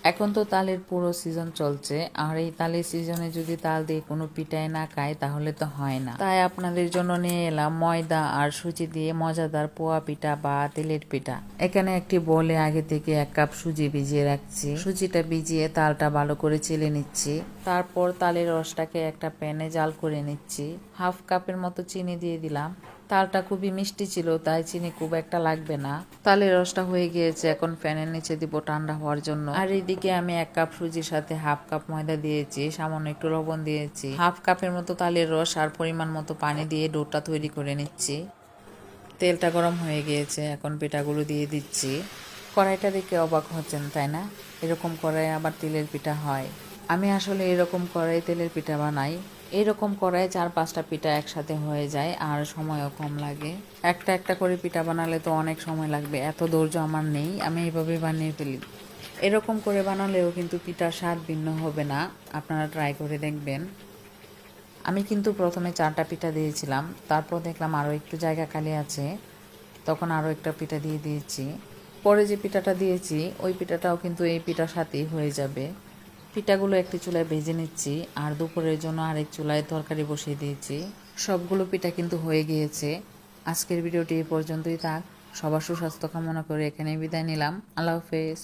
এখন তো তালের পুরো সিজন চলছে, আর এই তালের সিজনে যদি তাল দিয়ে কোনো পিঠাই না খায় তাহলে তো হয় না। তাই আপনাদের জন্য নিয়ে এলাম ময়দা আর সুজি দিয়ে মজাদার পোয়া পিঠা বা তেলের পিঠা। এখানে একটি বোলে আগে থেকে 1 কাপ সুজি ভিজিয়ে রাখছি। সুজিটা ভিজিয়ে তালটা ভালো করে চেলে নিচ্ছি। তারপর তালের রসটাকে একটা প্যানে জাল করে নিচ্ছি। হাফ কাপের মতো চিনি দিয়ে দিলাম। তালটা খুবই মিষ্টি ছিল, তাই চিনি খুব একটা লাগবে না। তালের রসটা হয়ে গিয়েছে, এখন ফ্যানের নিচে দিব ঠান্ডা হওয়ার জন্য। আর এদিকে আমি 1 কাপ সুজির সাথে হাফ কাপ ময়দা দিয়েছি, সামান্য একটু লবণ দিয়েছি, হাফ কাপের মতো তালের রস আর পরিমাণ মতো পানি দিয়ে ডোটা তৈরি করে নিচ্ছি। তেলটা গরম হয়ে গিয়েছে, এখন পিঠাগুলো দিয়ে দিচ্ছি। কড়াইটা দেখে অবাক হচ্ছেন তাই না? এরকম কড়াই আবার তেলের পিঠা হয়? আমি আসলে এরকম কড়াই তেলের পিঠা বানাই। এরকম কড়াই 4-5টা পিঠা একসাথে হয়ে যায় আর সময়ও কম লাগে। একটা একটা করে পিঠা বানালে তো অনেক সময় লাগবে, এত ধৈর্য আমার নেই, আমি এইভাবে বানিয়ে ফেলি। এরকম করে বানালেও কিন্তু পিঠার স্বাদ ভিন্ন হবে না, আপনারা ট্রাই করে দেখবেন। আমি কিন্তু প্রথমে 4টা পিঠা দিয়েছিলাম, তারপর দেখলাম আরও একটু জায়গা খালি আছে, তখন আরও একটা পিঠা দিয়ে দিয়েছি। পরে যে পিঠাটা দিয়েছি ওই পিঠাটাও কিন্তু এই পিঠার সাথেই হয়ে যাবে। পিঠাগুলো একটি চুলায় ভেজে নিচ্ছি, আর দুপুরের জন্য আরেক চুলায় তরকারি বসিয়ে দিয়েছি। সবগুলো পিঠা কিন্তু হয়ে গিয়েছে। আজকের ভিডিওটি এই পর্যন্তই থাক। সবার সুস্বাস্থ্য কামনা করে এখানেই বিদায় নিলাম। আল্লাহ হাফেজ।